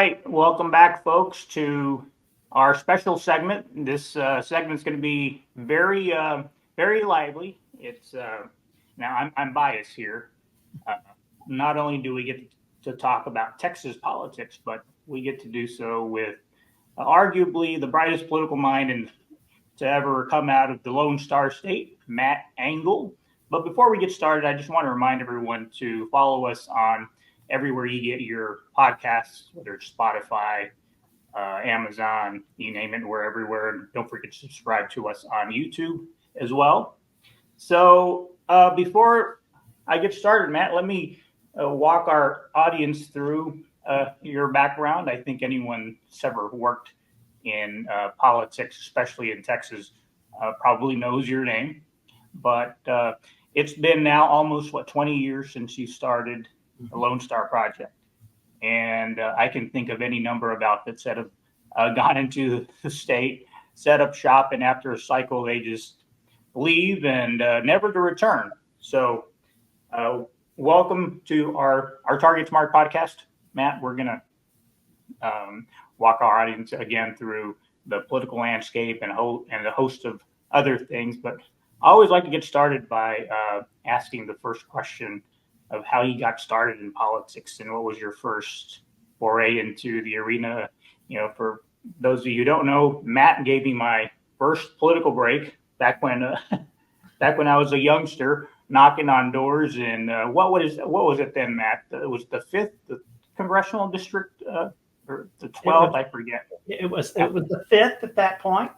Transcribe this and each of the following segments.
right, welcome back, folks, to our special segment. This segment is going to be very lively. It's now I'm biased here. Uh, Not only do we get to talk about Texas politics, but we get to do so with arguably the brightest political mind to ever come out of the Lone Star State, Matt Engel. But before we get started, I just want to remind everyone to follow us on everywhere you get your podcasts, whether it's Spotify, Amazon, you name it, we're everywhere. And don't forget to subscribe to us on YouTube as well. So before I get started, Matt, let me walk our audience through your background. I think anyone who's ever worked in politics, especially in Texas, probably knows your name. But it's been now almost 20 years since you started the Lone Star Project, and I can think of any number of outfits that have gone into the state, set up shop, and after a cycle they just leave and never to return. So, welcome to our TargetSmart podcast, Matt. We're gonna walk our audience again through the political landscape and a host of other things. But I always like to get started by asking the first question of how you got started in politics and what was your first foray into the arena. For those of you who don't know, Matt gave me my first political break back when I was a youngster knocking on doors. And what was it then, Matt? It was the 5th congressional district. Or the 12th, I forget. It was the 5th at that point.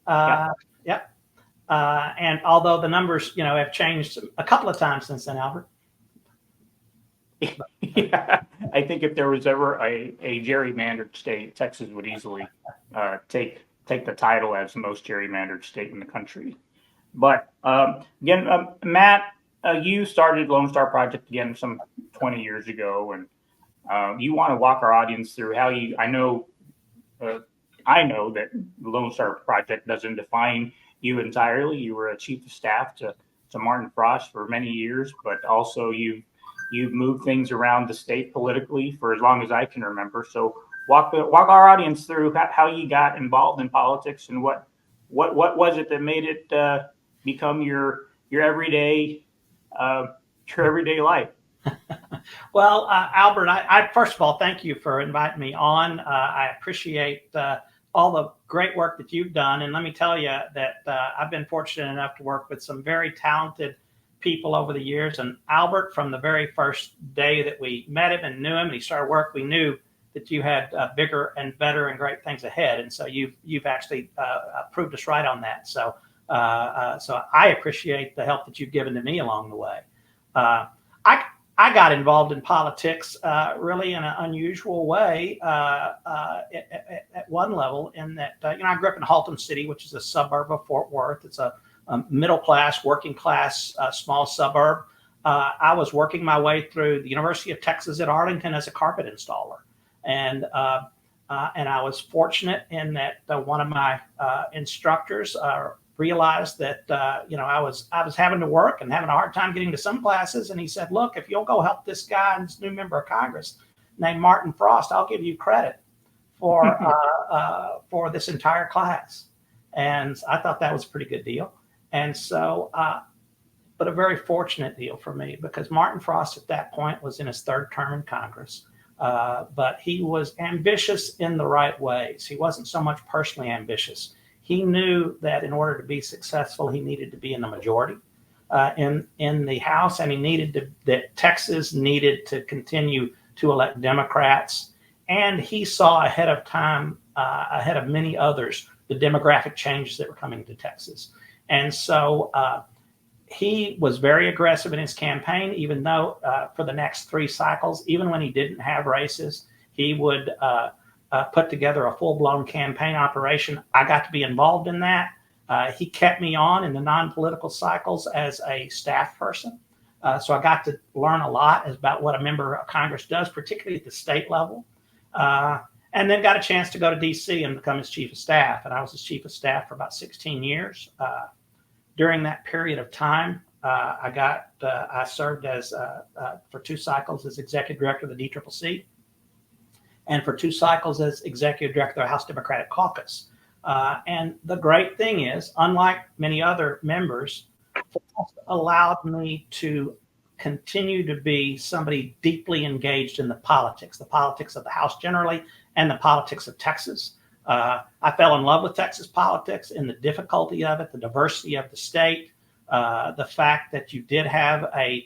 Yep. And although the numbers, have changed a couple of times since then, Albert. Yeah, I think if there was ever a gerrymandered state, Texas would easily take the title as the most gerrymandered state in the country. But again, Matt, you started Lone Star Project again some 20 years ago, and you want to walk our audience through how you. I know that the Lone Star Project doesn't define you entirely. You were a chief of staff to Martin Frost for many years, but also you've moved things around the state politically for as long as I can remember. So walk our audience through how you got involved in politics and what was it that made it become your everyday life. Well, Albert, I first of all, thank you for inviting me on. I appreciate all the great work that you've done. And let me tell you that I've been fortunate enough to work with some very talented people over the years. And Albert, from the very first day that we met him and knew him and he started work, we knew that you had bigger and better and great things ahead. And so you've actually proved us right on that. So I appreciate the help that you've given to me along the way. I got involved in politics really in an unusual way at one level, in that I grew up in Haltom City, which is a suburb of Fort Worth. It's a middle class, working class, small suburb. I was working my way through the University of Texas at Arlington as a carpet installer, and I was fortunate in that one of my instructors realized that I was having to work and having a hard time getting to some classes, and he said, "Look, if you'll go help this guy, this new member of Congress named Martin Frost, I'll give you credit for this entire class." And I thought that was a pretty good deal, and so but a very fortunate deal for me, because Martin Frost at that point was in his 3rd term in Congress, but he was ambitious in the right ways. He wasn't so much personally ambitious. He knew that in order to be successful, he needed to be in the majority in the House, and that Texas needed to continue to elect Democrats. And he saw ahead of time, ahead of many others, the demographic changes that were coming to Texas. And so he was very aggressive in his campaign, even though for the next 3 cycles, even when he didn't have races, he would put together a full-blown campaign operation. I got to be involved in that. He kept me on in the non-political cycles as a staff person. So I got to learn a lot about what a member of Congress does, particularly at the state level. And then got a chance to go to D.C. and become his chief of staff. And I was his chief of staff for about 16 years. During that period of time, I served as for 2 cycles as executive director of the DCCC. and for 2 cycles as executive director of the House Democratic Caucus. And the great thing is, unlike many other members, allowed me to continue to be somebody deeply engaged in the politics of the House generally, and the politics of Texas. I fell in love with Texas politics and the difficulty of it, the diversity of the state, the fact that you did have a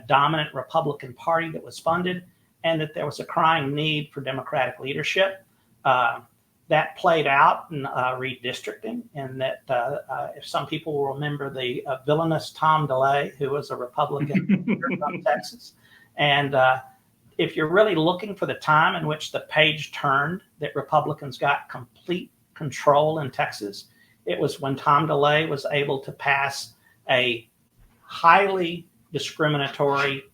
dominant Republican Party that was funded, and that there was a crying need for Democratic leadership. That played out in redistricting, and that if some people will remember the villainous Tom DeLay, who was a Republican from Texas. And if you're really looking for the time in which the page turned, that Republicans got complete control in Texas, it was when Tom DeLay was able to pass a highly discriminatory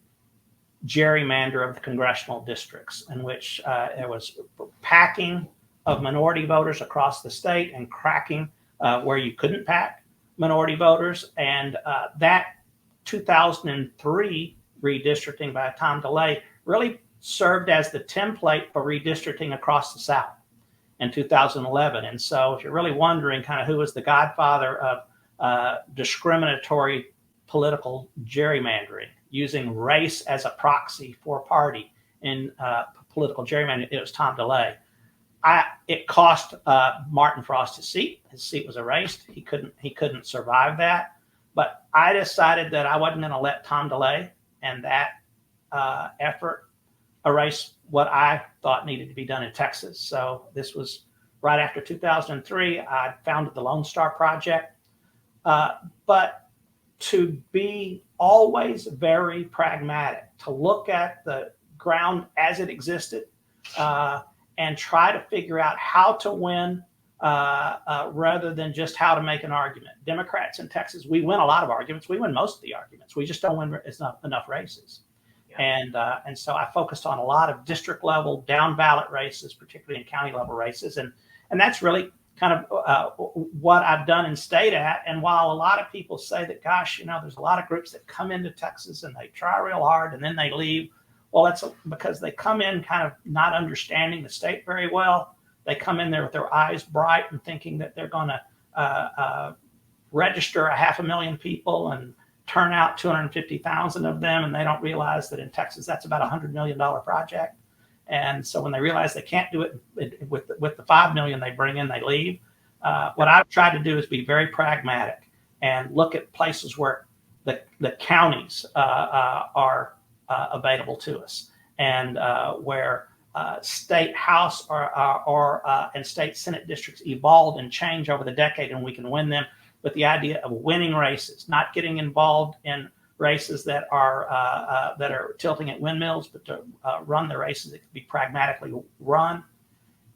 gerrymander of the congressional districts, in which there was packing of minority voters across the state and cracking where you couldn't pack minority voters. And that 2003 redistricting by Tom DeLay really served as the template for redistricting across the South in 2011. And so if you're really wondering kind of who was the godfather of discriminatory political gerrymandering, using race as a proxy for party in political gerrymandering, it was Tom DeLay. It cost Martin Frost his seat. His seat was erased. He couldn't survive that. But I decided that I wasn't going to let Tom DeLay and that effort erase what I thought needed to be done in Texas. So this was right after 2003. I founded the Lone Star Project. But to be always very pragmatic, to look at the ground as it existed, and try to figure out how to win rather than just how to make an argument. Democrats in Texas, we win a lot of arguments. We win most of the arguments. We just don't win enough races. Yeah. And so I focused on a lot of district level, down ballot races, particularly in county level races. And that's really kind of what I've done and stayed at. And while a lot of people say that, gosh, there's a lot of groups that come into Texas and they try real hard and then they leave. Well, that's because they come in kind of not understanding the state very well. They come in there with their eyes bright and thinking that they're going to register 500,000 people and turn out 250,000 of them. And they don't realize that in Texas, that's about $100 million project. And so when they realize they can't do it with the 5 million they bring in, they leave. What I've tried to do is be very pragmatic and look at places where the counties are available to us, and where state house and state senate districts evolved and change over the decade, and we can win them with the idea of winning races, not getting involved in races that are tilting at windmills, but to run the races that can be pragmatically run.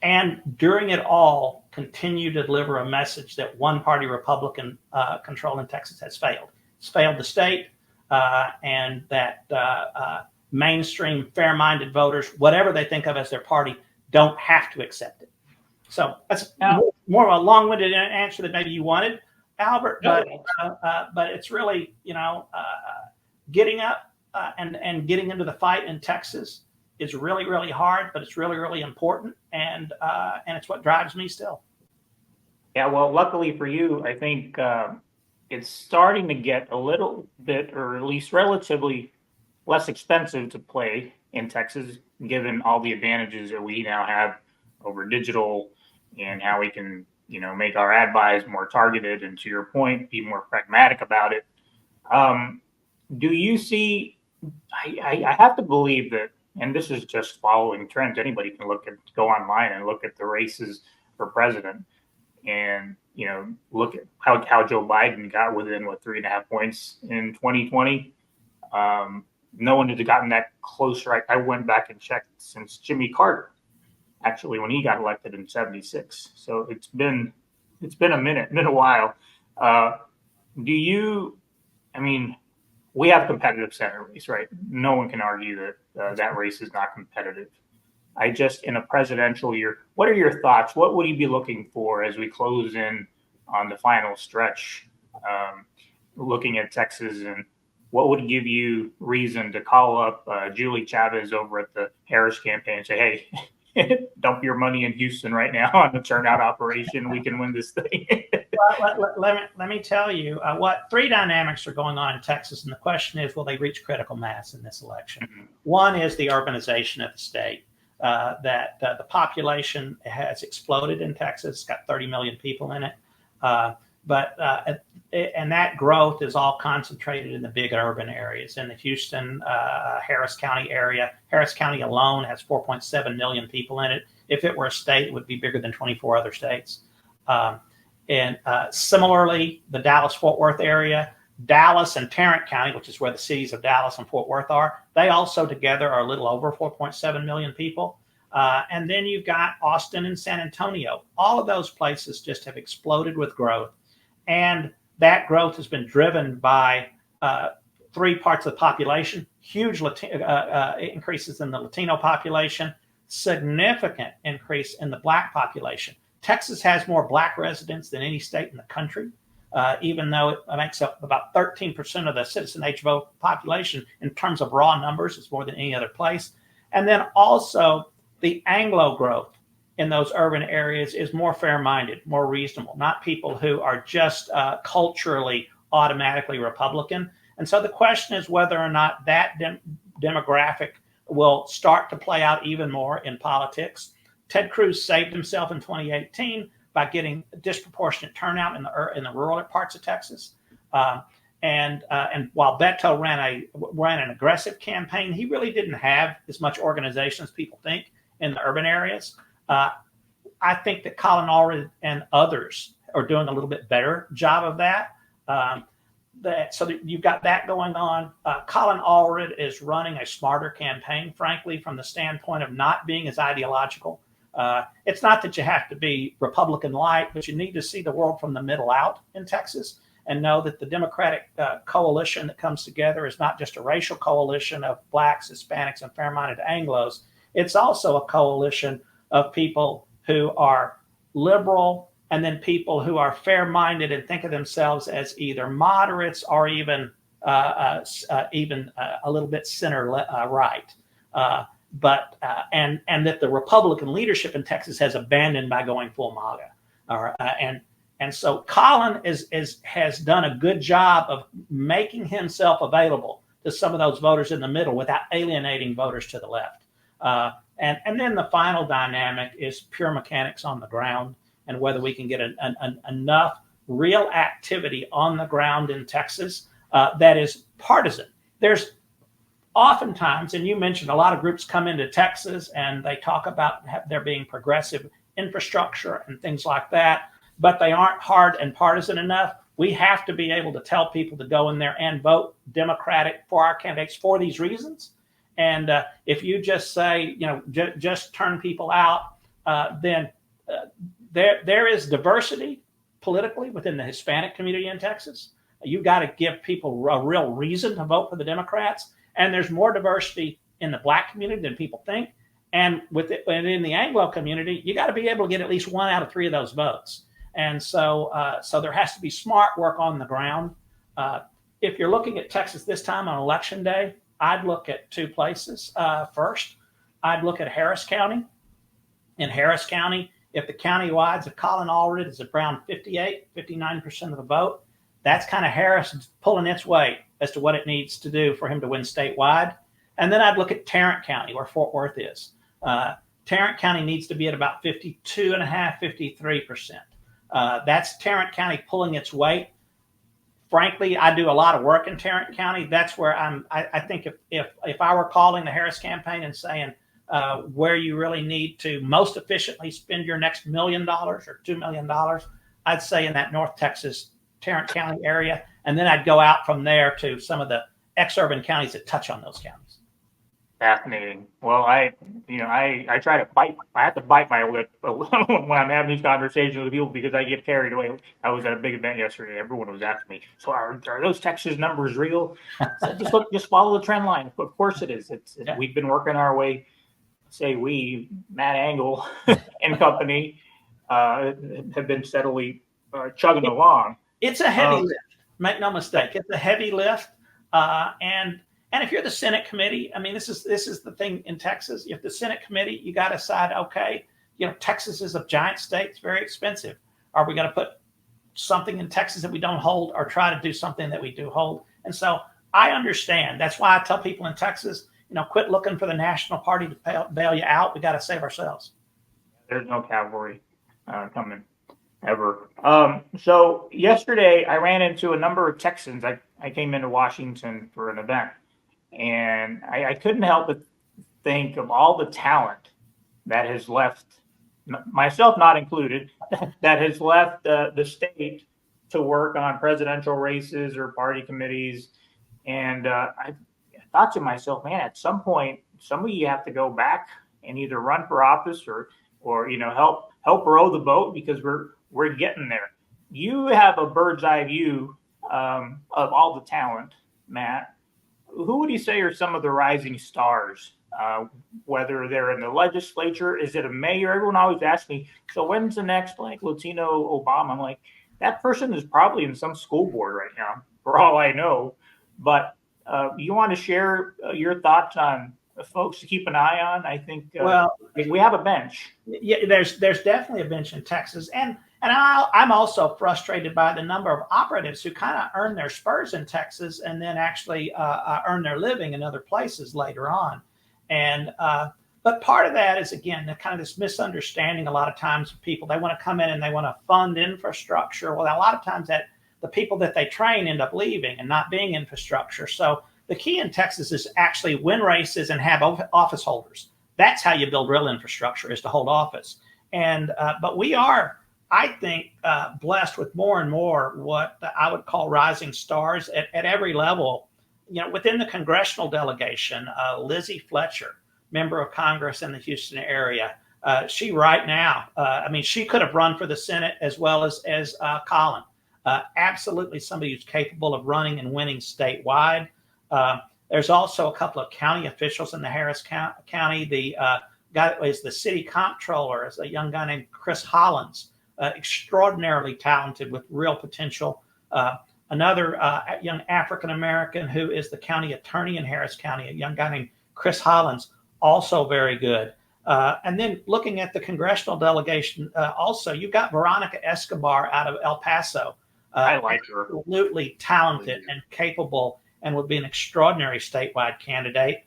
And during it all, continue to deliver a message that one-party Republican control in Texas has failed. It's failed the state. And that mainstream fair-minded voters, whatever they think of as their party, don't have to accept it. So that's more of a long-winded answer than maybe you wanted, Albert. But it's really, getting up and getting into the fight in Texas is really, really hard, but it's really, really important, and it's what drives me still. Yeah, well, luckily for you, I think it's starting to get a little bit, or at least relatively, less expensive to play in Texas, given all the advantages that we now have over digital and how we can, make our ad buys more targeted, and to your point, be more pragmatic about it. Do you see, I have to believe that, and this is just following trends, anybody can go online and look at the races for president, and look at how Joe Biden got within 3.5 points in 2020. No one has gotten that close. Right? I went back and checked since Jimmy Carter, actually, when he got elected in '76. So it's been a minute, been a while. We have competitive Senate race, right? No one can argue that that race is not competitive. In a presidential year, what are your thoughts? What would you be looking for as we close in on the final stretch, looking at Texas, and what would give you reason to call up Julie Chavez over at the Harris campaign and say, hey, dump your money in Houston right now on the turnout operation. We can win this thing. Let me tell you what three dynamics are going on in Texas. And the question is, will they reach critical mass in this election? Mm-hmm. One is the urbanization of the state. The population has exploded in Texas. It's got 30 million people in it. And that growth is all concentrated in the big urban areas. In the Houston, Harris County area, Harris County alone has 4.7 million people in it. If it were a state, it would be bigger than 24 other states. Similarly, the Dallas-Fort Worth area, Dallas and Tarrant County, which is where the cities of Dallas and Fort Worth are, they also together are a little over 4.7 million people. And then you've got Austin and San Antonio. All of those places just have exploded with growth. And that growth has been driven by three parts of the population: huge increases in the Latino population, significant increase in the Black population. Texas has more Black residents than any state in the country, even though it makes up about 13% of the citizen age vote population in terms of raw numbers. It's more than any other place. And then also the Anglo growth in those urban areas is more fair-minded, more reasonable, not people who are just culturally automatically Republican. And so the question is whether or not that demographic will start to play out even more in politics. Ted Cruz saved himself in 2018 by getting a disproportionate turnout in the rural parts of Texas. And while Beto ran an aggressive campaign, he really didn't have as much organization as people think in the urban areas. I think that Colin Allred and others are doing a little bit better job of that. So you've got that going on. Colin Allred is running a smarter campaign, frankly, from the standpoint of not being as ideological. It's not that you have to be Republican light, but you need to see the world from the middle out in Texas and know that the Democratic coalition that comes together is not just a racial coalition of Blacks, Hispanics, and fair-minded Anglos. It's also a coalition of people who are liberal and then people who are fair-minded and think of themselves as either moderates or even a little bit center right. And that the Republican leadership in Texas has abandoned by going full MAGA. And so Colin has done a good job of making himself available to some of those voters in the middle without alienating voters to the left. And then the final dynamic is pure mechanics on the ground and whether we can get enough real activity on the ground in Texas that is partisan. There's oftentimes, and you mentioned, a lot of groups come into Texas and they talk about there being progressive infrastructure and things like that, but they aren't hard and partisan enough. We have to be able to tell people to go in there and vote Democratic for our candidates for these reasons. And if you just say, just turn people out, then there is diversity politically within the Hispanic community in Texas. You got to give people a real reason to vote for the Democrats. And there's more diversity in the Black community than people think. And in the Anglo community, you got to be able to get at least 1 out of 3 of those votes. And so there has to be smart work on the ground. If you're looking at Texas this time on election day, I'd look at 2 places. First, I'd look at Harris County. In Harris County, if the county-wides of Colin Allred is around 59% of the vote, that's kind of Harris pulling its weight as to what it needs to do for him to win statewide. And then I'd look at Tarrant County, where Fort Worth is. Tarrant County needs to be at about 52.5%, 53%. That's Tarrant County pulling its weight. Frankly, I do a lot of work in Tarrant County. That's where I think if I were calling the Harris campaign and saying where you really need to most efficiently spend your next $1 million or $2 million, I'd say in that North Texas, Tarrant County area. And then I'd go out from there to some of the ex-urban counties that touch on those counties. Fascinating. Well, I try to bite. I have to bite my lip when I'm having these conversations with people because I get carried away. I was at a big event yesterday. Everyone was asking me, "So are those Texas numbers real?" So just follow the trend line. Of course it is. Yeah. We've been working our way. Say we, Matt Angle and company, have been steadily chugging along. It's a heavy lift. Make no mistake. It's a heavy lift. And if you're the Senate committee, I mean, this is the thing in Texas. If the Senate committee, you got to decide, okay, Texas is a giant state; it's very expensive. Are we going to put something in Texas that we don't hold, or try to do something that we do hold? And so I understand. That's why I tell people in Texas, quit looking for the national party to bail you out. We got to save ourselves. There's no cavalry coming ever. So yesterday I ran into a number of Texans. I came into Washington for an event, and I couldn't help but think of all the talent that has left, myself not included, that has left the state to work on presidential races or party committees. And I thought to myself, man, at some point, some of you have to go back and either run for office or help row the boat, because we're getting there. You have a bird's eye view of all the talent, Matt. Who would you say are some of the rising stars? Whether they're in the legislature, is it a mayor? Everyone always asks me, so when's the next Latino Obama? I'm like, that person is probably in some school board right now, for all I know. But you want to share your thoughts on folks to keep an eye on? I think we have a bench. Yeah, there's definitely a bench in Texas, and I'm also frustrated by the number of operatives who kind of earn their spurs in Texas and then actually earn their living in other places later on. And but part of that is, again, the kind of this misunderstanding a lot of times of people. They want to come in and they want to fund infrastructure. Well, a lot of times that the people that they train end up leaving and not being infrastructure. So the key in Texas is actually win races and have office holders. That's how you build real infrastructure, is to hold office. And but we are, I think, blessed with more and more what I would call rising stars at every level. Within the congressional delegation, Lizzie Fletcher, member of Congress in the Houston area, she right now, she could have run for the Senate as well as Colin. Absolutely somebody who's capable of running and winning statewide. There's also a couple of county officials in the Harris County. The guy that was the city comptroller is a young guy named Chris Hollins, extraordinarily talented with real potential. Another young African-American who is the county attorney in Harris County, a young guy named Chris Hollins, also very good. And then looking at the congressional delegation, also, you've got Veronica Escobar out of El Paso. I like her. Absolutely talented and capable, and would be an extraordinary statewide candidate.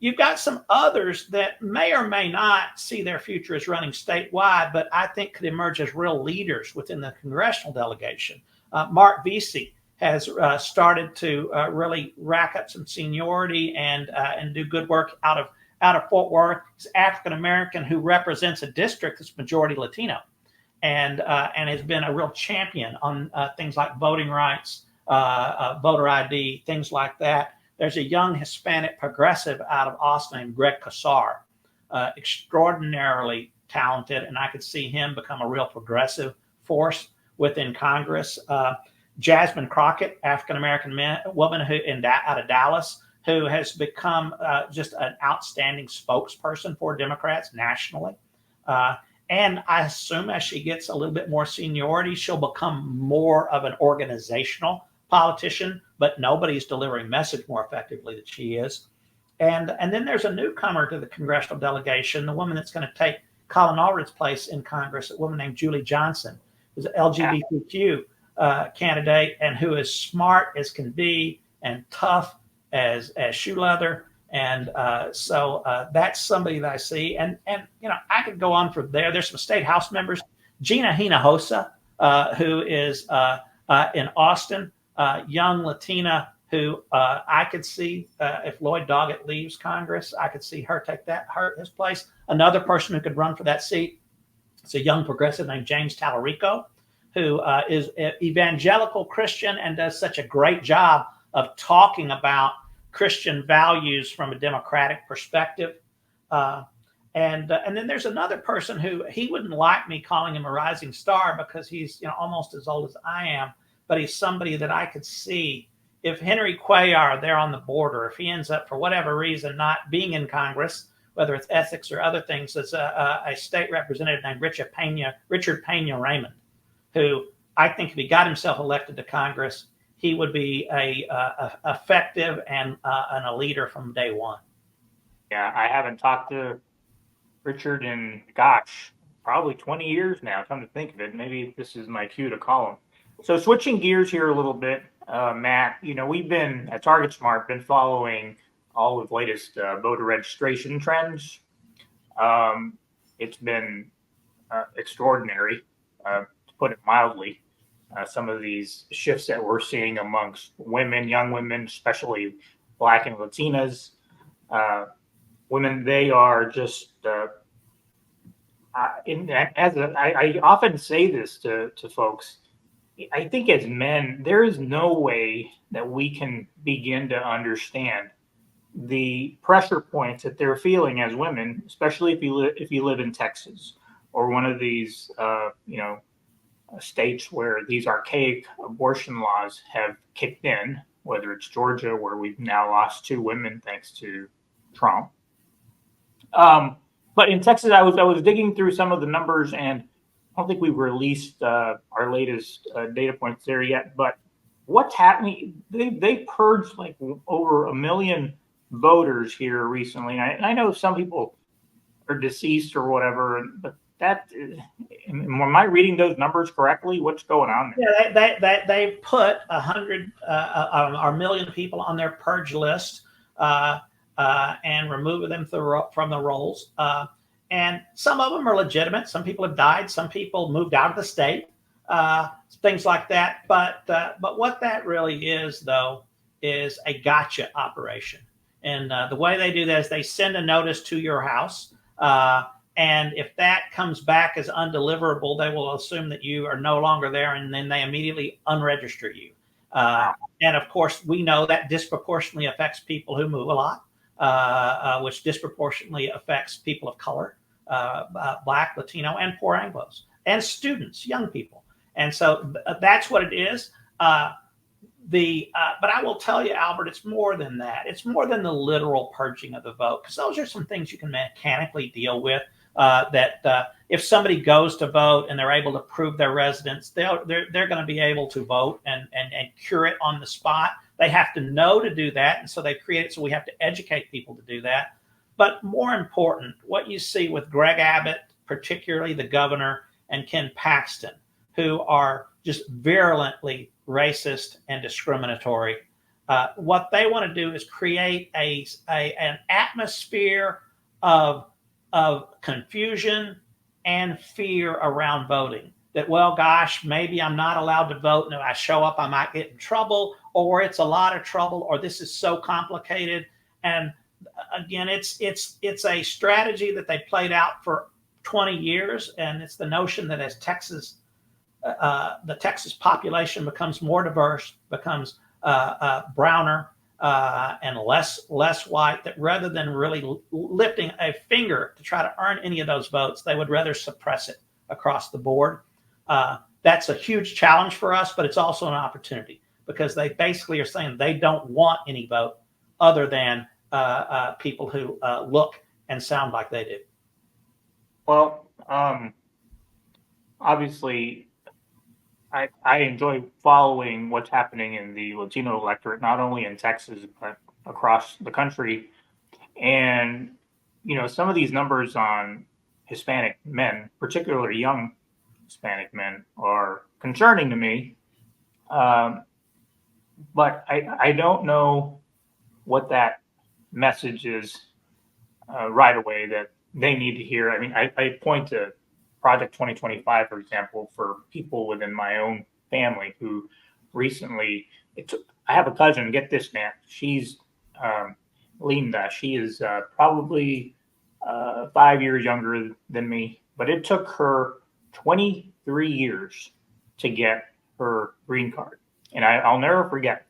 You've got some others that may or may not see their future as running statewide, but I think could emerge as real leaders within the congressional delegation. Mark Vesey has started to really rack up some seniority and do good work out of Fort Worth. He's African American who represents a district that's majority Latino, and has been a real champion on things like voting rights, voter ID, things like that. There's a young Hispanic progressive out of Austin named Greg Casar, extraordinarily talented, and I could see him become a real progressive force within Congress. Jasmine Crockett, African-American woman out of Dallas, who has become just an outstanding spokesperson for Democrats nationally. And I assume as she gets a little bit more seniority, she'll become more of an organizational politician, but nobody's delivering message more effectively than she is. And then there's a newcomer to the congressional delegation, the woman that's going to take Colin Allred's place in Congress, a woman named Julie Johnson, who's an LGBTQ candidate and who is smart as can be and tough as shoe leather. And so that's somebody that I see. And I could go on from there. There's some state house members. Gina Hinojosa, who is in Austin, young Latina who I could see if Lloyd Doggett leaves Congress, I could see her take his place. Another person who could run for that seat is a young progressive named James Tallarico, who is an evangelical Christian and does such a great job of talking about Christian values from a democratic perspective. And then there's another person who he wouldn't like me calling him a rising star because he's almost as old as I am, but he's somebody that I could see if Henry Cuellar there on the border, if he ends up for whatever reason not being in Congress, whether it's ethics or other things, as a state representative named Richard Pena Raymond, who I think if he got himself elected to Congress, he would be effective and a leader from day one. Yeah, I haven't talked to Richard in, gosh, probably 20 years now. Come to think of it, maybe this is my cue to call him. So switching gears here a little bit, Matt, we've been at TargetSmart been following all of the latest voter registration trends. It's been extraordinary, to put it mildly. Some of these shifts that we're seeing amongst women, young women, especially Black and Latinas, women, they are just I often say this to folks. I think as men, there is no way that we can begin to understand the pressure points that they're feeling as women, especially if you live in Texas or one of these states where these archaic abortion laws have kicked in, whether it's Georgia, where we've now lost 2 women thanks to Trump. But in Texas, I was digging through some of the numbers, and I don't think we've released our latest data points there yet. But what's happening? They purged like over 1 million voters here recently. And I know some people are deceased or whatever, but am I reading those numbers correctly? What's going on there? Yeah, they put 1 million people on their purge list and remove them from the rolls. And some of them are legitimate. Some people have died. Some people moved out of the state. Things like that. But what that really is, though, is a gotcha operation. And the way they do that is they send a notice to your house. And if that comes back as undeliverable, they will assume that you are no longer there, and then they immediately unregister you. And of course, we know that disproportionately affects people who move a lot, which disproportionately affects people of color, Black, Latino, and poor Anglos, and students, young people. And so that's what it is. But I will tell you, Albert, it's more than that. It's more than the literal purging of the vote, because those are some things you can mechanically deal with. If somebody goes to vote and they're able to prove their residence, they're going to be able to vote and cure it on the spot. They have to know to do that, and so they create it. So we have to educate people to do that. But more important, what you see with Greg Abbott, particularly the governor, and Ken Paxton, who are just virulently racist and discriminatory. What they want to do is create an atmosphere of confusion and fear around voting. That, well, gosh, maybe I'm not allowed to vote, and if I show up, I might get in trouble, or it's a lot of trouble, or this is so complicated. And again, it's a strategy that they played out for 20 years, and it's the notion that as the Texas population becomes more diverse, becomes browner and less white, that rather than really lifting a finger to try to earn any of those votes, they would rather suppress it across the board. That's a huge challenge for us, but it's also an opportunity, because they basically are saying they don't want any vote other than people who look and sound like they do. Well, obviously, I enjoy following what's happening in the Latino electorate, not only in Texas, but across the country. And, some of these numbers on Hispanic men, particularly young Hispanic men, are concerning to me. But I don't know what that message is right away that they need to hear. I mean, I point to Project 2025, for example, for people within my own family who recently, I have a cousin, get this, man, she's Linda. She is probably 5 years younger than me, but it took her 23 years to get her green card. And I'll never forget,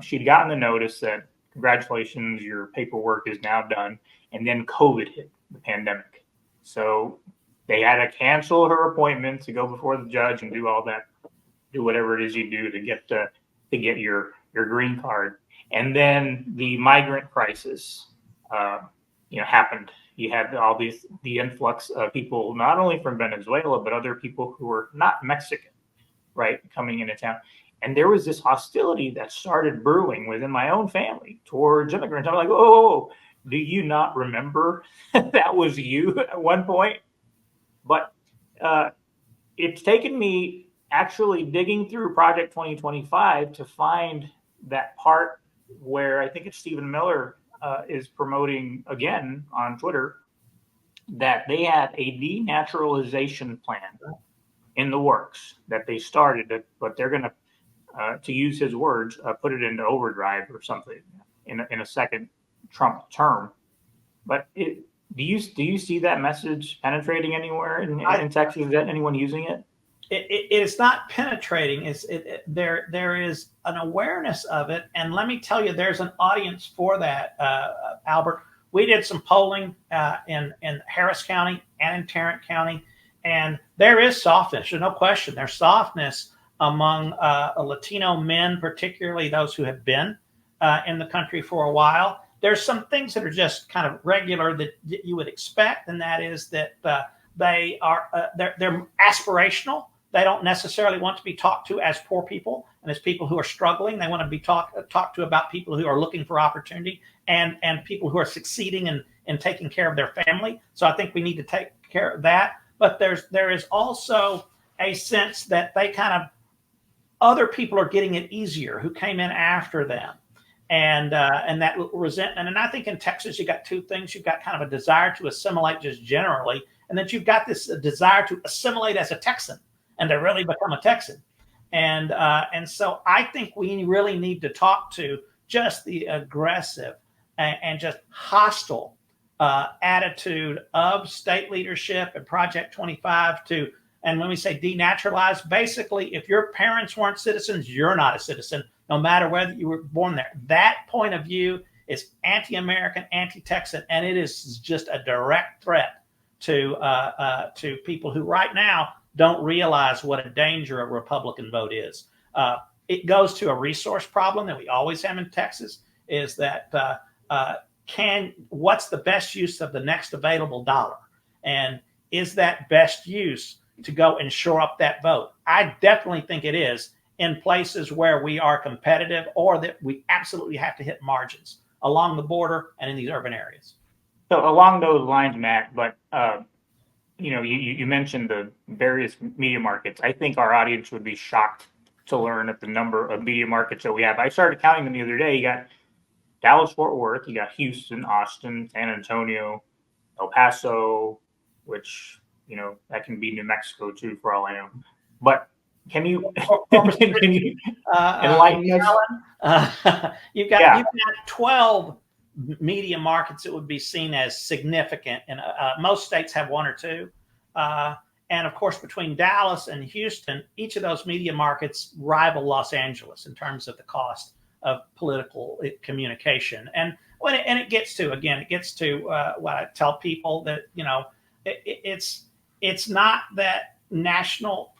she'd gotten the notice that, congratulations, your paperwork is now done. And then COVID hit, the pandemic. So they had to cancel her appointment to go before the judge and do all that, do whatever it is you do to get your green card. And then the migrant crisis, happened. You had the influx of people, not only from Venezuela, but other people who were not Mexican, right, coming into town. And there was this hostility that started brewing within my own family towards immigrants. I'm like, oh, do you not remember that was you at one point? But it's taken me actually digging through Project 2025 to find that part where I think it's Stephen Miller is promoting again on Twitter that they have a denaturalization plan in the works that they started, but they're going to use his words, put it into overdrive or something in a second Trump term. But do you see that message penetrating anywhere in Texas? Is that anyone using it? It is not penetrating. There is an awareness of it, and let me tell you, there's an audience for that, Albert. We did some polling in Harris County and in Tarrant County, and there is softness. There's no question. There's softness among Latino men, particularly those who have been in the country for a while. There's some things that are just kind of regular that you would expect, and that is that they're aspirational. They don't necessarily want to be talked to as poor people and as people who are struggling. They want to be talked to about people who are looking for opportunity and people who are succeeding in taking care of their family. So I think we need to take care of that. But there is also a sense that they kind of, other people are getting it easier who came in after them. And that resentment. And I think in Texas, you got two things. You've got kind of a desire to assimilate just generally, and that you've got this desire to assimilate as a Texan and to really become a Texan. And so I think we really need to talk to just the aggressive and just hostile attitude of state leadership and Project 25 to, and when we say denaturalize, basically, if your parents weren't citizens, you're not a citizen, no matter whether you were born there. That point of view is anti-American, anti-Texan, and it is just a direct threat to people who right now don't realize what a danger a Republican vote is. It goes to a resource problem that we always have in Texas, is that what's the best use of the next available dollar? And is that best use to go and shore up that vote? I definitely think it is in places where we are competitive or that we absolutely have to hit margins along the border and in these urban areas. So along those lines, Matt, but you mentioned the various media markets. I think our audience would be shocked to learn at the number of media markets that we have. I started counting them the other day. You got Dallas, Fort Worth, you got Houston, Austin, San Antonio, El Paso, which, that can be New Mexico too, for all I know. But can you enlighten us? You've got 12 media markets that would be seen as significant, and most states have one or two. And of course, between Dallas and Houston, each of those media markets rival Los Angeles in terms of the cost of political communication. And it gets to what I tell people, that it's not that national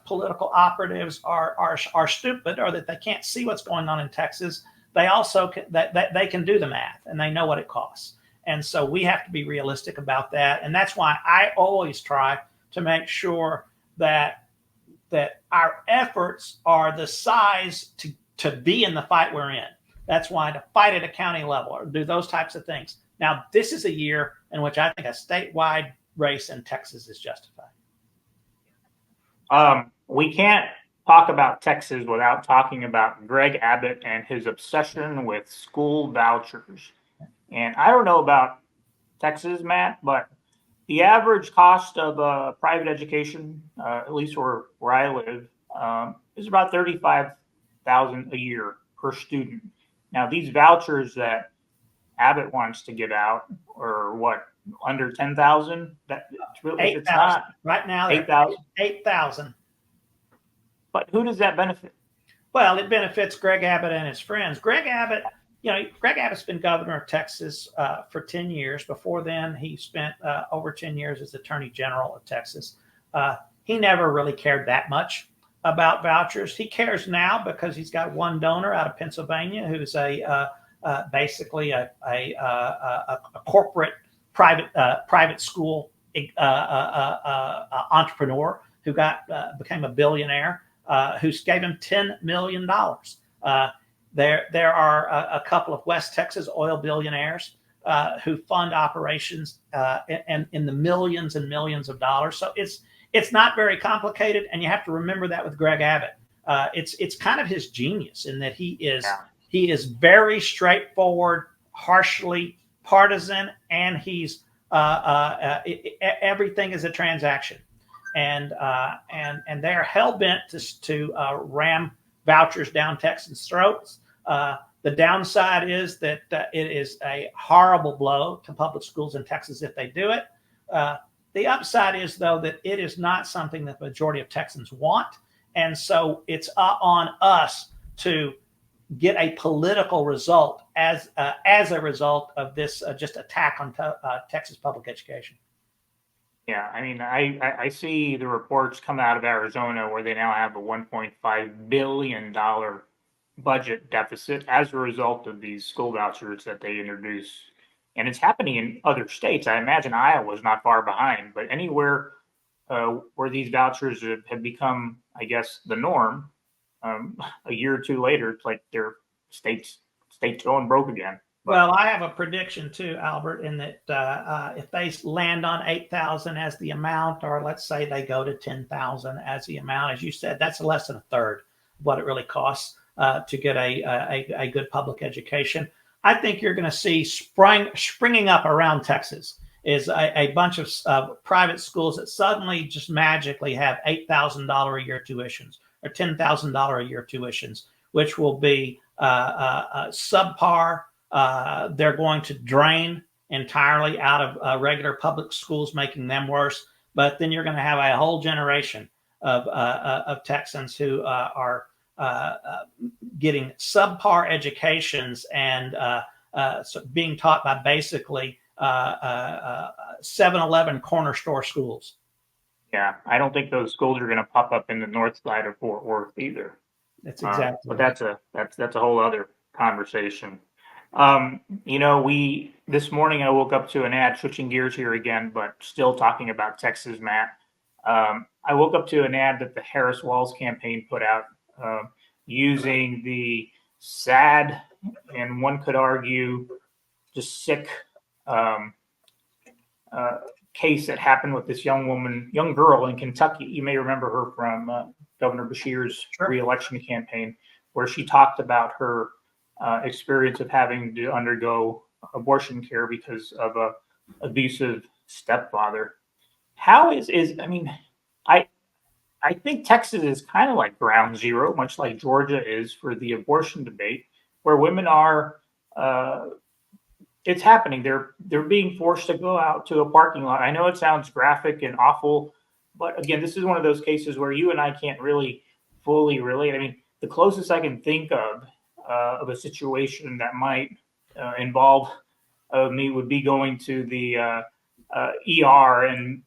political operatives are stupid or that they can't see what's going on in Texas. They also that they can do the math and they know what it costs. And so we have to be realistic about that. And that's why I always try to make sure that our efforts are the size to be in the fight we're in. That's why to fight at a county level or do those types of things. Now, this is a year in which I think a statewide race in Texas is justified. We can't talk about Texas without talking about Greg Abbott and his obsession with school vouchers. And I don't know about Texas, Matt, but the average cost of private education, at least where I live, is about $35,000 a year per student. Now, these vouchers that Abbott wants to give out are what, under 10,000? That really, it's not right now. 8,000. 8,000. But who does that benefit? Well, it benefits Greg Abbott and his friends. Greg Abbott's been governor of Texas for 10 years. Before then, he spent over 10 years as Attorney General of Texas. He never really cared that much about vouchers. He cares now because he's got one donor out of Pennsylvania who's basically a corporate private school entrepreneur who became a billionaire who gave him $10 million. There are a couple of West Texas oil billionaires who fund operations in the millions and millions of dollars. So it's not very complicated, and you have to remember that with Greg Abbott. It's kind of his genius in that he is very straightforward, harshly partisan, and he's everything is a transaction, and they're hell bent to ram vouchers down Texans' throats. The downside is that it is a horrible blow to public schools in Texas if they do it. The upside is, though, that it is not something that the majority of Texans want. And so it's on us to get a political result as a result of this just attack on Texas public education. Yeah, I mean, I see the reports coming out of Arizona where they now have a $1.5 billion budget deficit as a result of these school vouchers that they introduce. And it's happening in other states. I imagine Iowa's not far behind, but anywhere where these vouchers have become, I guess, the norm, a year or two later, it's like their states going broke again. Well, I have a prediction too, Albert, in that if they land on 8,000 as the amount, or let's say they go to 10,000 as the amount, as you said, that's less than a third of what it really costs to get a good public education. I think you're going to see springing up around Texas is a bunch of private schools that suddenly just magically have $8,000 a year tuitions or $10,000 a year tuitions, which will be subpar. They're going to drain entirely out of regular public schools, making them worse. But then you're going to have a whole generation of Texans who are getting subpar educations and so being taught by basically 7-Eleven corner store schools. Yeah, I don't think those schools are going to pop up in the north side of Fort Worth either. That's exactly. But that's a whole other conversation. This morning I woke up to an ad, switching gears here again, but still talking about Texas, Matt. I woke up to an ad that the Harris Walls campaign put out using the sad and one could argue just sick case that happened with this young girl in Kentucky. You may remember her from Governor Beshear's reelection campaign, where she talked about her experience of having to undergo abortion care because of a abusive stepfather. I think Texas is kind of like ground zero, much like Georgia is for the abortion debate, where women are. It's happening. They're being forced to go out to a parking lot. I know it sounds graphic and awful, but again, this is one of those cases where you and I can't really fully relate. I mean, the closest I can think of a situation that might involve me would be going to the ER and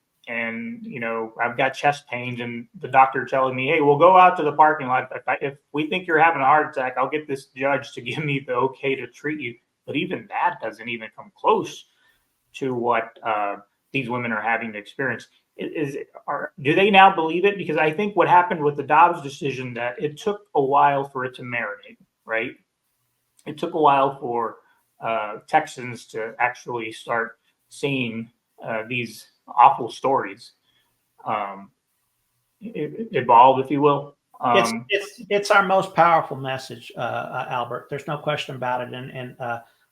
I've got chest pains and the doctor telling me, hey, we'll go out to the parking lot. If we think you're having a heart attack, I'll get this judge to give me the okay to treat you. But even that doesn't even come close to what these women are having to experience. Do they now believe it? Because I think what happened with the Dobbs decision, that it took a while for it to marinate, right? It took a while for Texans to actually start seeing these awful stories evolve, if you will. It's our most powerful message, Albert. There's no question about it. And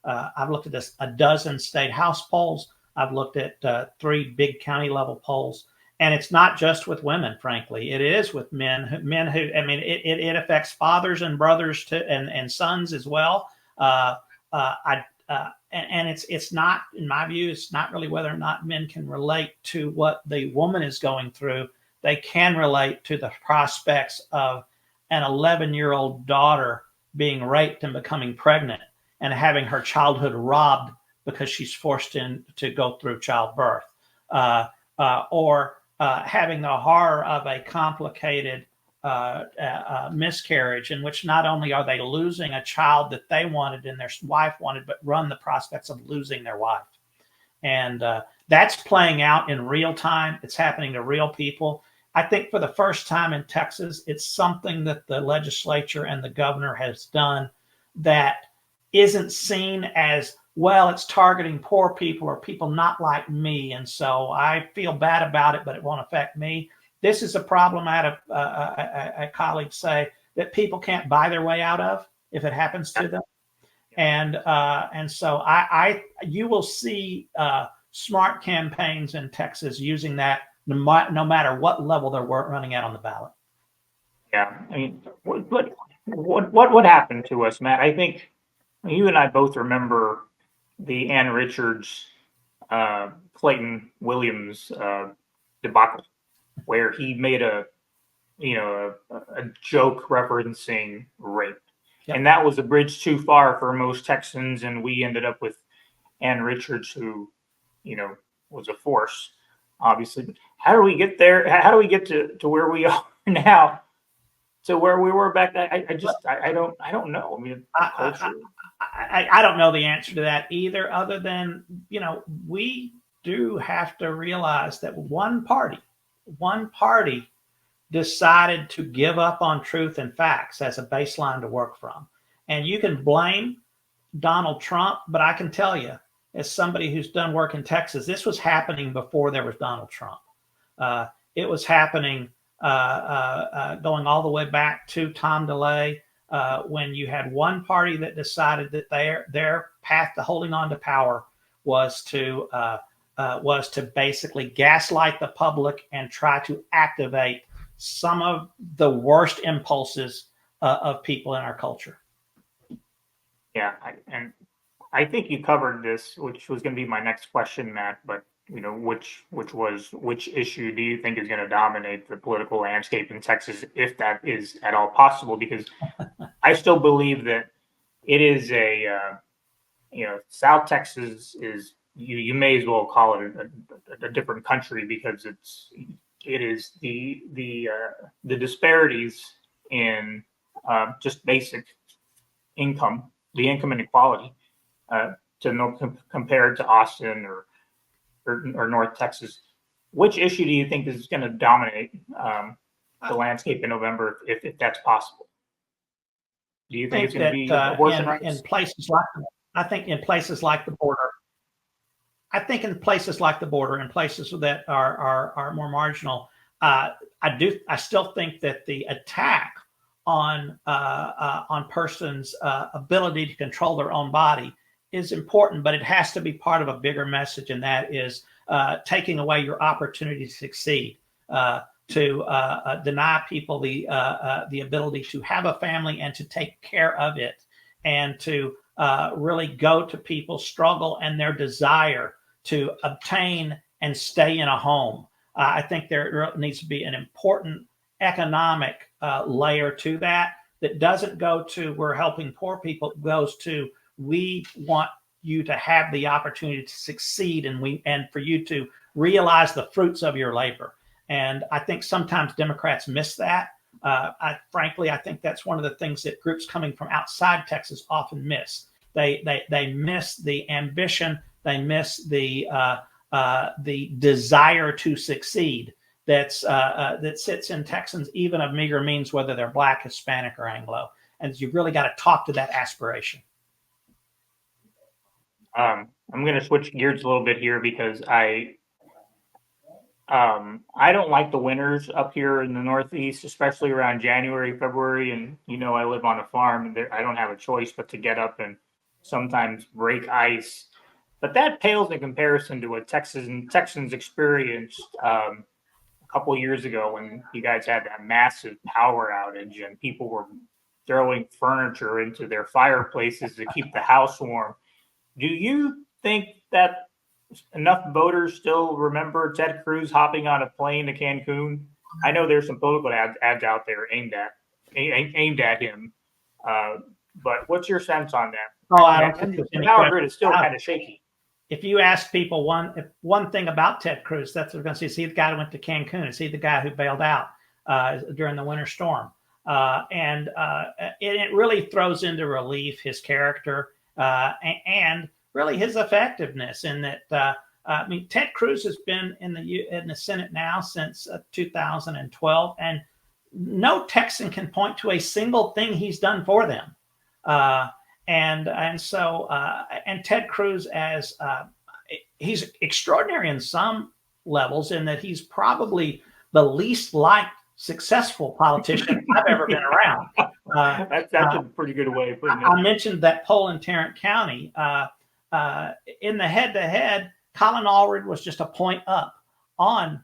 I've looked at this, a dozen state house polls. I've looked at 3 big county level polls, and it's not just with women. Frankly, it is with men who. I mean, it affects fathers and brothers and sons as well. And it's not, in my view, it's not really whether or not men can relate to what the woman is going through. They can relate to the prospects of an 11-year-old daughter being raped and becoming pregnant and having her childhood robbed because she's forced to go through childbirth, or having the horror of a complicated miscarriage in which not only are they losing a child that they wanted and their wife wanted, but run the prospects of losing their wife. And that's playing out in real time. It's happening to real people. I think for the first time in Texas, it's something that the legislature and the governor has done that isn't seen as, well, it's targeting poor people or people not like me. And so I feel bad about it, but it won't affect me. This is a problem I had a colleague say that people can't buy their way out of if it happens to them. And so you will see smart campaigns in Texas using that no matter what level they're running at on the ballot. Yeah, I mean, what happened to us, Matt? I think you and I both remember the Ann Richards, Clayton Williams debacle, where he made a joke referencing rape, Yep. and that was a bridge too far for most Texans, and we ended up with Ann Richards, who was a force, obviously. But how do we get there? How do we get to where we are now? To where we were back then? I don't know. I mean, I don't know the answer to that either, other than, we do have to realize that one party decided to give up on truth and facts as a baseline to work from. And you can blame Donald Trump, but I can tell you, as somebody who's done work in Texas, this was happening before there was Donald Trump. It was happening going all the way back to Tom DeLay, when you had one party that decided that their path to holding on to power was to basically gaslight the public and try to activate some of the worst impulses of people in our culture. Yeah, and I think you covered this, which was going to be my next question, Matt. But which issue do you think is going to dominate the political landscape in Texas, if that is at all possible? Because I still believe that it is South Texas is, you may as well call it a different country, because it is the disparities in just basic income, the income inequality, compared to Austin or North Texas. Which issue do you think is going to dominate the landscape in November, if that's possible? Do you think it's going to be abortion rights? In places like, I think in places like the border, in places that are more marginal, I still think that the attack on persons' ability to control their own body is important, but it has to be part of a bigger message, and that is taking away your opportunity to succeed, to deny people the ability to have a family and to take care of it, and to really go to people's struggle and their desire to obtain and stay in a home. I think there needs to be an important economic layer to that doesn't go to, we're helping poor people, it goes to, we want you to have the opportunity to succeed, and for you to realize the fruits of your labor. And I think sometimes Democrats miss that. Frankly, I think that's one of the things that groups coming from outside Texas often miss. They miss the ambition. They miss the desire to succeed that sits in Texans, even of meager means, whether they're Black, Hispanic, or Anglo. And you've really got to talk to that aspiration. I'm going to switch gears a little bit here, because I don't like the winters up here in the Northeast, especially around January, February. And, I live on a farm, and I don't have a choice but to get up and sometimes break ice. But that pales in comparison to what Texans experienced a couple of years ago, when you guys had that massive power outage and people were throwing furniture into their fireplaces to keep the house warm. Do you think that enough voters still remember Ted Cruz hopping on a plane to Cancun? I know there's some political ads out there aimed at him, but what's your sense on that? Oh, I don't think there's any power grid is still kind of shaky. If you ask people one thing about Ted Cruz, that's what they're going to say. Is he the guy who went to Cancun? Is he the guy who bailed out during the winter storm? And it really throws into relief his character and really his effectiveness, in that I mean, Ted Cruz has been in the Senate now since 2012, and no Texan can point to a single thing he's done for them. And Ted Cruz, as he's extraordinary in some levels, in that he's probably the least liked successful politician I've ever been around. That's a pretty good way of putting it. I mentioned that poll in Tarrant County. In the head-to-head, Colin Allred was just a point up on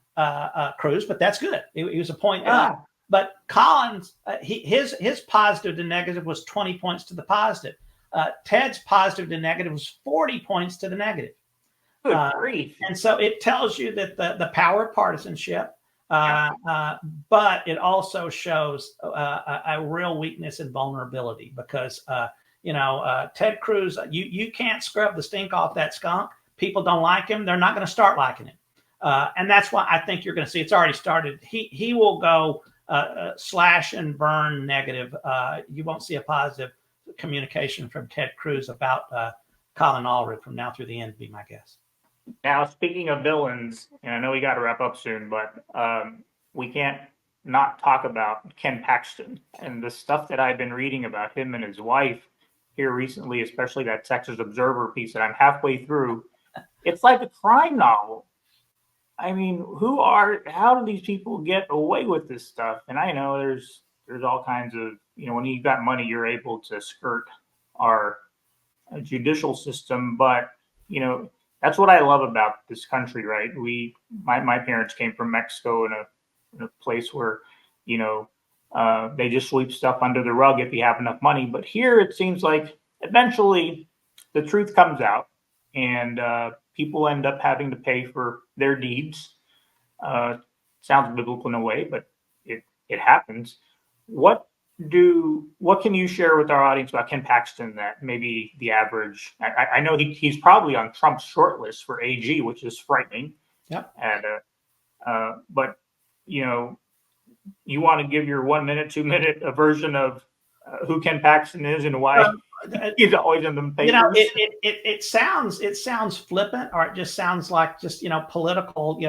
Cruz, but that's good. He was a point up. But Collins, his positive to negative was 20 points to the positive. Ted's positive to negative was 40 points to the negative. Good grief. And so it tells you that the power of partisanship, but it also shows a real weakness and vulnerability, because Ted Cruz, you can't scrub the stink off that skunk. People don't like him. They're not going to start liking him. And that's why I think you're going to see, it's already started. He will go slash and burn negative. You won't see a positive communication from Ted Cruz about Colin Allred from now through the end, be my guess. Now, speaking of villains, and I know we got to wrap up soon, but we can't not talk about Ken Paxton and the stuff that I've been reading about him and his wife here recently, especially that Texas Observer piece that I'm halfway through. It's like a crime novel. I mean, how do these people get away with this stuff? And I know there's all kinds of, when you've got money, you're able to skirt our judicial system. But, that's what I love about this country, right? My parents came from Mexico in a place where, they just sweep stuff under the rug if you have enough money. But here it seems like eventually the truth comes out, and people end up having to pay for their deeds. Sounds biblical in a way, but it happens. What can you share with our audience about Ken Paxton that maybe the average? I know he's probably on Trump's shortlist for AG, which is frightening. Yep. And but you want to give your 1 minute, 2 minute version of who Ken Paxton is and why he's always in the papers. It sounds flippant, or it just sounds like just political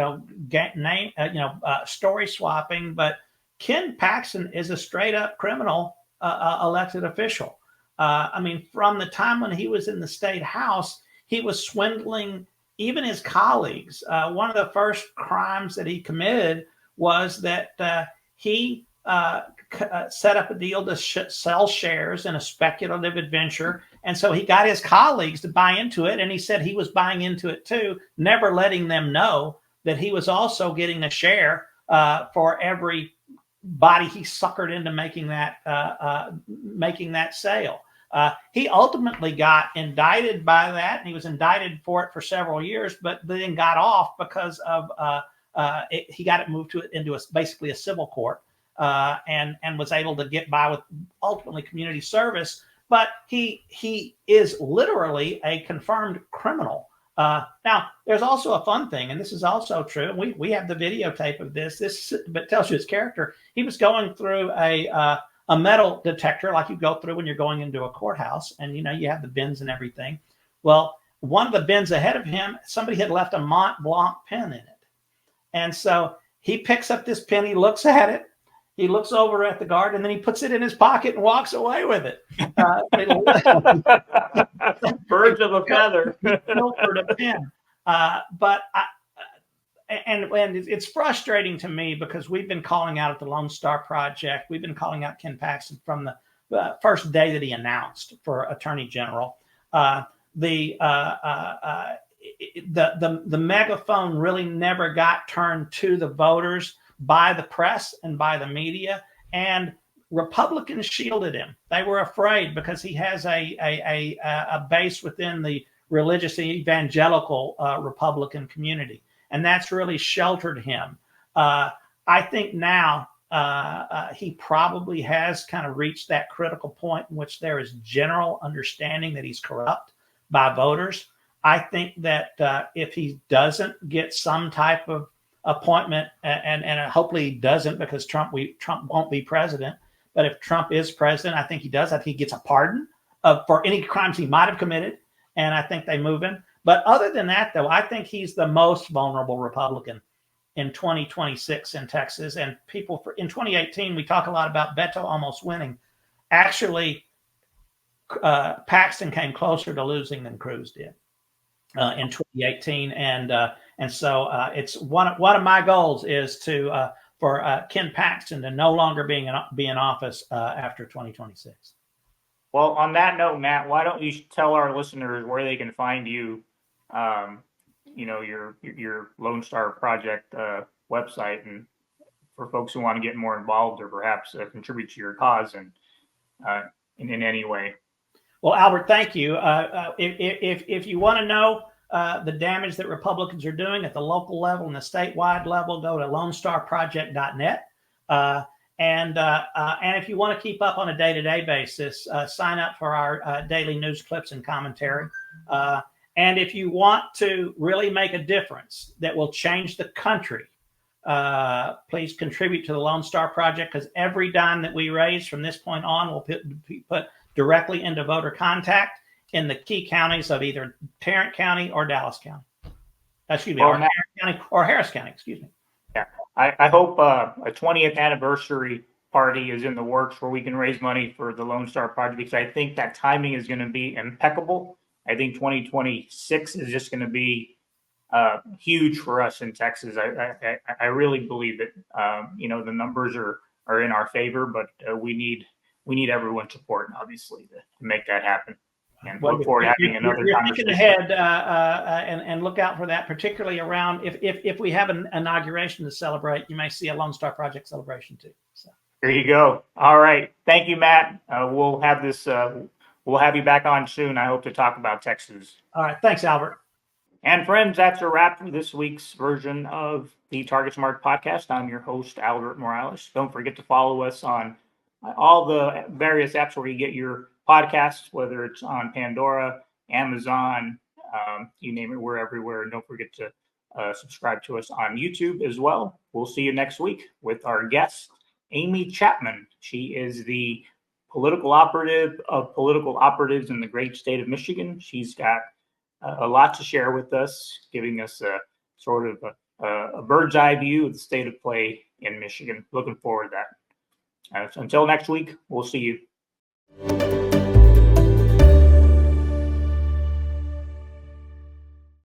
story swapping. But Ken Paxton is a straight up criminal elected official. I mean, from the time when he was in the state house, he was swindling even his colleagues. One of the first crimes that he committed was that he set up a deal to sell shares in a speculative adventure. And so he got his colleagues to buy into it. And he said he was buying into it too, never letting them know that he was also getting a share for every body he suckered into making that sale. He ultimately got indicted by that, and he was indicted for it for several years, but then got off because of he got it moved into basically a civil court, and was able to get by with ultimately community service. But he is literally a confirmed criminal. Now, there's also a fun thing, and this is also true. We have the videotape of this. This but tells you his character. He was going through a metal detector like you go through when you're going into a courthouse, and you have the bins and everything. Well, one of the bins ahead of him, somebody had left a Mont Blanc pen in it, and so he picks up this pen. He looks at it. He looks over at the guard, and then he puts it in his pocket and walks away with it. Birds of a feather. Pilfered a pen. But it's frustrating to me, because we've been calling out at the Lone Star Project. We've been calling out Ken Paxton from the first day that he announced for Attorney General. The megaphone really never got turned to the voters by the press and by the media, and Republicans shielded him. They were afraid, because he has a base within the religious evangelical Republican community, and that's really sheltered him. I think now he probably has kind of reached that critical point in which there is general understanding that he's corrupt by voters. I think that if he doesn't get some type of appointment, and hopefully he doesn't, because Trump won't be president. But if Trump is president, I think he does. I think he gets a pardon for any crimes he might have committed, and I think they move him. But other than that, though, I think he's the most vulnerable Republican in 2026 in Texas. And people in 2018, we talk a lot about Beto almost winning. Actually, Paxton came closer to losing than Cruz did in 2018, and so it's one of my goals is to for Ken Paxton to no longer be in office after 2026. Well, on that note, Matt, why don't you tell our listeners where they can find you? Your Lone Star Project website, and for folks who want to get more involved or perhaps contribute to your cause and in any way. Well, Albert, thank you. If you want to know the damage that Republicans are doing at the local level and the statewide level, go to LoneStarProject.net. And if you want to keep up on a day-to-day basis, sign up for our daily news clips and commentary. And if you want to really make a difference that will change the country, please contribute to the Lone Star Project, because every dime that we raise from this point on will be put directly into voter contact in the key counties of either Tarrant County or Dallas County. Excuse me, or Tarrant County or Harris County, excuse me. Yeah, I hope a 20th anniversary party is in the works where we can raise money for the Lone Star Project, because I think that timing is going to be impeccable. I think 2026 is just going to be huge for us in Texas. I really believe that the numbers are in our favor, but we need everyone's support, obviously, to make that happen. And look forward to having another conversation. Thinking ahead and look out for that, particularly around if we have an inauguration to celebrate, you may see a Lone Star Project celebration too. So. There you go. All right. Thank you, Matt. We'll have this. We'll have you back on soon. I hope to talk about Texas. All right. Thanks, Albert. And friends, that's a wrap for this week's version of the TargetSmart podcast. I'm your host, Albert Morales. Don't forget to follow us on all the various apps where you get your podcasts, whether it's on Pandora, Amazon, you name it, we're everywhere. And don't forget to subscribe to us on YouTube as well. We'll see you next week with our guest, Amy Chapman. She is the political operative of political operatives in the great state of Michigan. She's got a lot to share with us, giving us a sort of a bird's eye view of the state of play in Michigan. Looking forward to that. So until next week, we'll see you.